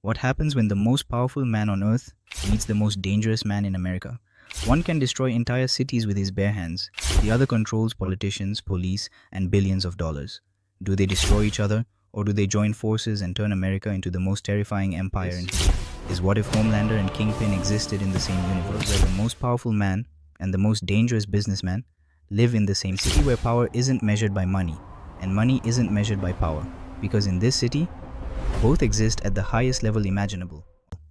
What happens when the most powerful man on earth meets the most dangerous man in America? One can destroy entire cities with his bare hands. The other controls politicians, police, and billions of dollars. Do they destroy each other, or do they join forces and turn America into the most terrifying empire in history? Is what if Homelander and Kingpin existed in the same universe, where the most powerful man and the most dangerous businessman live in the same city, where power isn't measured by money and money isn't measured by power? Because in this city, both exist at the highest level imaginable.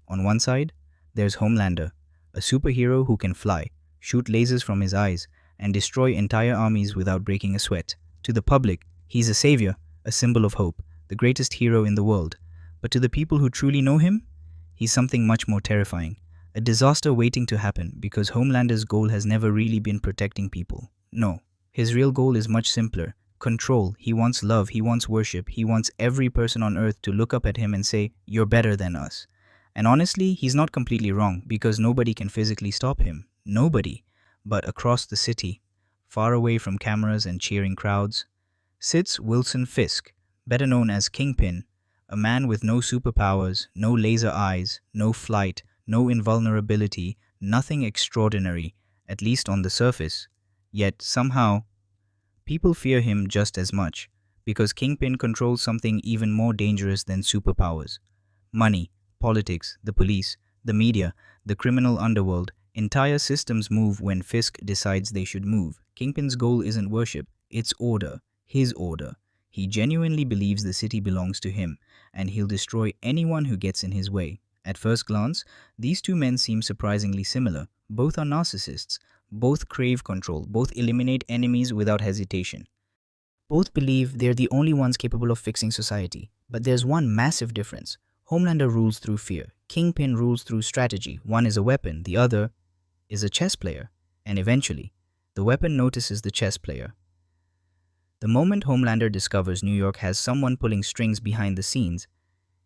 On one side, there's Homelander, a superhero who can fly, shoot lasers from his eyes, and destroy entire armies without breaking a sweat. To the public, he's a savior, a symbol of hope, the greatest hero in the world. But to the people who truly know him, he's something much more terrifying. A disaster waiting to happen, because Homelander's goal has never really been protecting people. No, his real goal is much simpler. Control. He wants love, he wants worship, he wants every person on earth to look up at him and say, "You're better than us." And honestly, he's not completely wrong, because nobody can physically stop him. Nobody. But across the city, far away from cameras and cheering crowds, sits Wilson Fisk, better known as Kingpin, a man with no superpowers, no laser eyes, no flight, no invulnerability, nothing extraordinary, at least on the surface. Yet somehow, people fear him just as much, because Kingpin controls something even more dangerous than superpowers. Money, politics, the police, the media, the criminal underworld, entire systems move when Fisk decides they should move. Kingpin's goal isn't worship, it's order, his order. He genuinely believes the city belongs to him, and he'll destroy anyone who gets in his way. At first glance, these two men seem surprisingly similar. Both are narcissists. Both crave control, both eliminate enemies without hesitation. Both believe they're the only ones capable of fixing society. But there's one massive difference. Homelander rules through fear. Kingpin rules through strategy. One is a weapon, the other is a chess player. And eventually, the weapon notices the chess player. The moment Homelander discovers New York has someone pulling strings behind the scenes,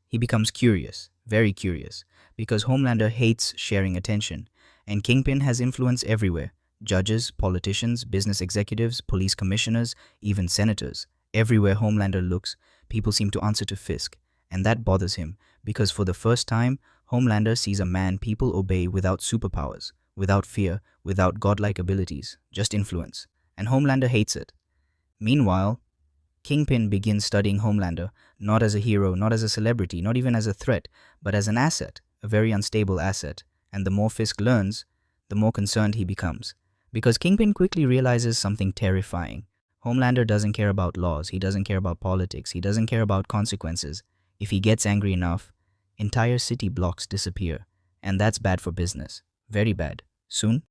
he becomes curious, very curious, because Homelander hates sharing attention, and Kingpin has influence everywhere. Judges, politicians, business executives, police commissioners, even senators. Everywhere Homelander looks, people seem to answer to Fisk, and that bothers him, because for the first time, Homelander sees a man people obey without superpowers, without fear, without godlike abilities, just influence, and Homelander hates it. Meanwhile, Kingpin begins studying Homelander, not as a hero, not as a celebrity, not even as a threat, but as an asset, a very unstable asset. And the more Fisk learns, the more concerned he becomes. Because Kingpin quickly realizes something terrifying. Homelander doesn't care about laws, he doesn't care about politics, he doesn't care about consequences. If he gets angry enough, entire city blocks disappear. And that's bad for business. Very bad. Soon,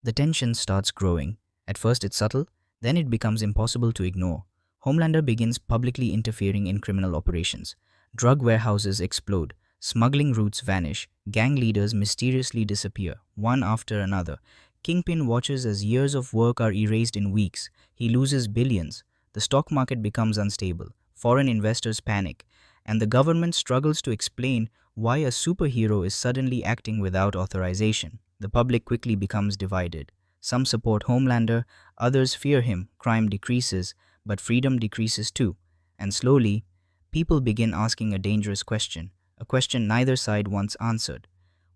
the tension starts growing. At first it's subtle, then it becomes impossible to ignore. Homelander begins publicly interfering in criminal operations. Drug warehouses explode. Smuggling routes vanish, gang leaders mysteriously disappear, one after another. Kingpin watches as years of work are erased in weeks. He loses billions. The stock market becomes unstable. Foreign investors panic. And the government struggles to explain why a superhero is suddenly acting without authorization. The public quickly becomes divided. Some support Homelander, others fear him. Crime decreases, but freedom decreases too. And slowly, people begin asking a dangerous question. A question neither side wants answered.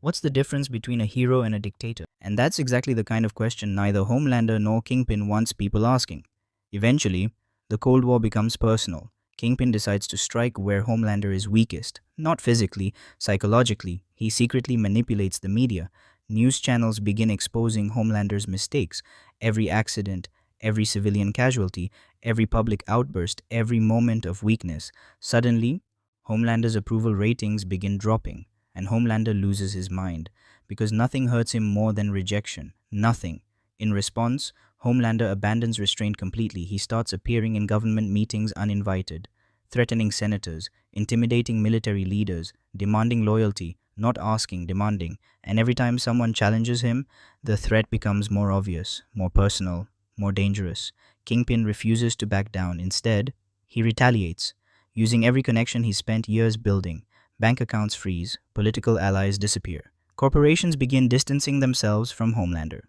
What's the difference between a hero and a dictator? And that's exactly the kind of question neither Homelander nor Kingpin wants people asking. Eventually, the Cold War becomes personal. Kingpin decides to strike where Homelander is weakest. Not physically, psychologically. He secretly manipulates the media. News channels begin exposing Homelander's mistakes. Every accident, every civilian casualty, every public outburst, every moment of weakness. Suddenly, Homelander's approval ratings begin dropping, and Homelander loses his mind, because nothing hurts him more than rejection. Nothing. In response, Homelander abandons restraint completely. He starts appearing in government meetings uninvited, threatening senators, intimidating military leaders, demanding loyalty, not asking, demanding. And every time someone challenges him, the threat becomes more obvious, more personal, more dangerous. Kingpin refuses to back down. Instead, he retaliates. Using every connection he spent years building, bank accounts freeze, political allies disappear. Corporations begin distancing themselves from Homelander.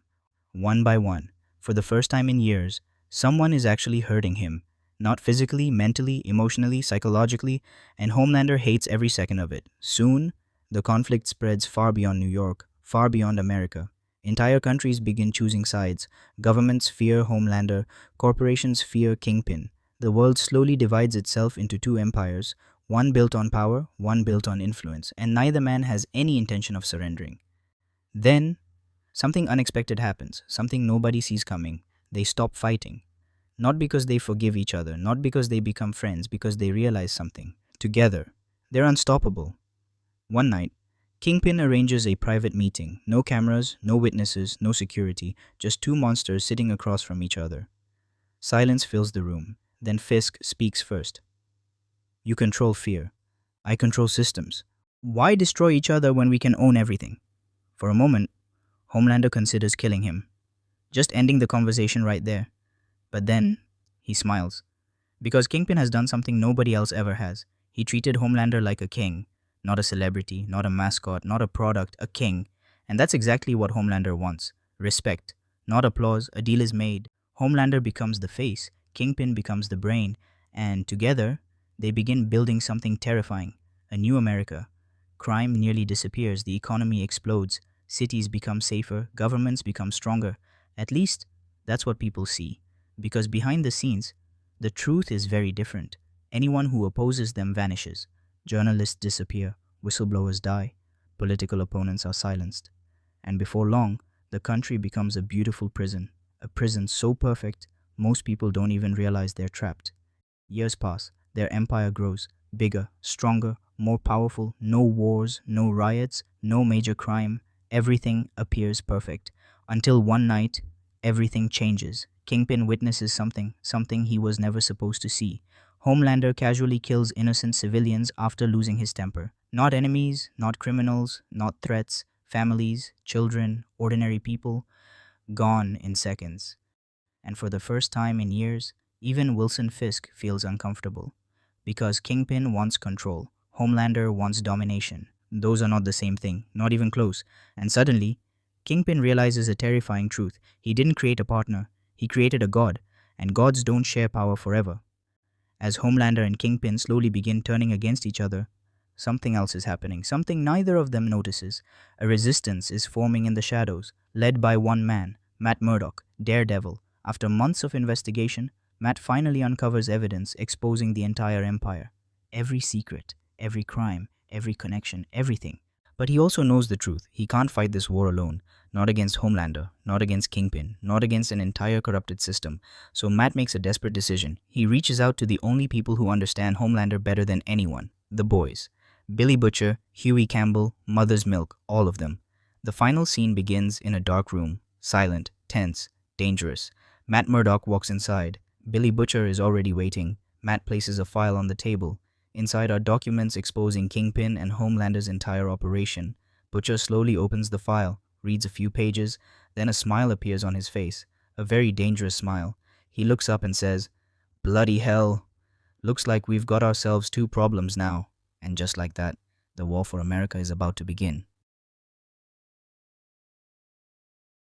One by one, for the first time in years, someone is actually hurting him, Not physically, mentally, emotionally, psychologically, and Homelander hates every second of it. Soon, the conflict spreads far beyond New York, far beyond America. Entire countries begin choosing sides. Governments fear Homelander, corporations fear Kingpin. The world slowly divides itself into two empires, one built on power, one built on influence, and neither man has any intention of surrendering. Then, something unexpected happens, something nobody sees coming. They stop fighting. Not because they forgive each other, not because they become friends, because they realize something. Together, they're unstoppable. One night, Kingpin arranges a private meeting. No cameras, no witnesses, no security, just two monsters sitting across from each other. Silence fills the room. Then Fisk speaks first. You control fear. I control systems. Why destroy each other when we can own everything? For a moment, Homelander considers killing him, just ending the conversation right there. But then, he smiles. Because Kingpin has done something nobody else ever has. He treated Homelander like a king, not a celebrity, not a mascot, not a product, a king. And that's exactly what Homelander wants. Respect, not applause. A deal is made. Homelander becomes the face, Kingpin becomes the brain, and together, they begin building something terrifying. A new America. Crime nearly disappears, the economy explodes, cities become safer, governments become stronger. At least, that's what people see. Because behind the scenes, the truth is very different. Anyone who opposes them vanishes. Journalists disappear, whistleblowers die, political opponents are silenced. And before long, the country becomes a beautiful prison. A prison so perfect, most people don't even realize they're trapped. Years pass, their empire grows, bigger, stronger, more powerful, no wars, no riots, no major crime. Everything appears perfect. Until one night, everything changes. Kingpin witnesses something he was never supposed to see. Homelander casually kills innocent civilians after losing his temper. Not enemies, not criminals, not threats, families, children, ordinary people, gone in seconds. And for the first time in years, even Wilson Fisk feels uncomfortable. Because Kingpin wants control, Homelander wants domination. Those are not the same thing, not even close. And suddenly, Kingpin realizes a terrifying truth. He didn't create a partner, he created a god, and gods don't share power forever. As Homelander and Kingpin slowly begin turning against each other, something else is happening, something neither of them notices. A resistance is forming in the shadows, led by one man, Matt Murdock, Daredevil. After months of investigation, Matt finally uncovers evidence exposing the entire empire. Every secret, every crime, every connection, everything. But he also knows the truth. He can't fight this war alone. Not against Homelander, not against Kingpin, not against an entire corrupted system. So Matt makes a desperate decision. He reaches out to the only people who understand Homelander better than anyone, the boys. Billy Butcher, Huey Campbell, Mother's Milk, all of them. The final scene begins in a dark room, silent, tense, dangerous. Matt Murdock walks inside. Billy Butcher is already waiting. Matt places a file on the table. Inside are documents exposing Kingpin and Homelander's entire operation. Butcher slowly opens the file, reads a few pages, then a smile appears on his face. A very dangerous smile. He looks up and says, "Bloody hell. Looks like we've got ourselves two problems now." And just like that, the war for America is about to begin.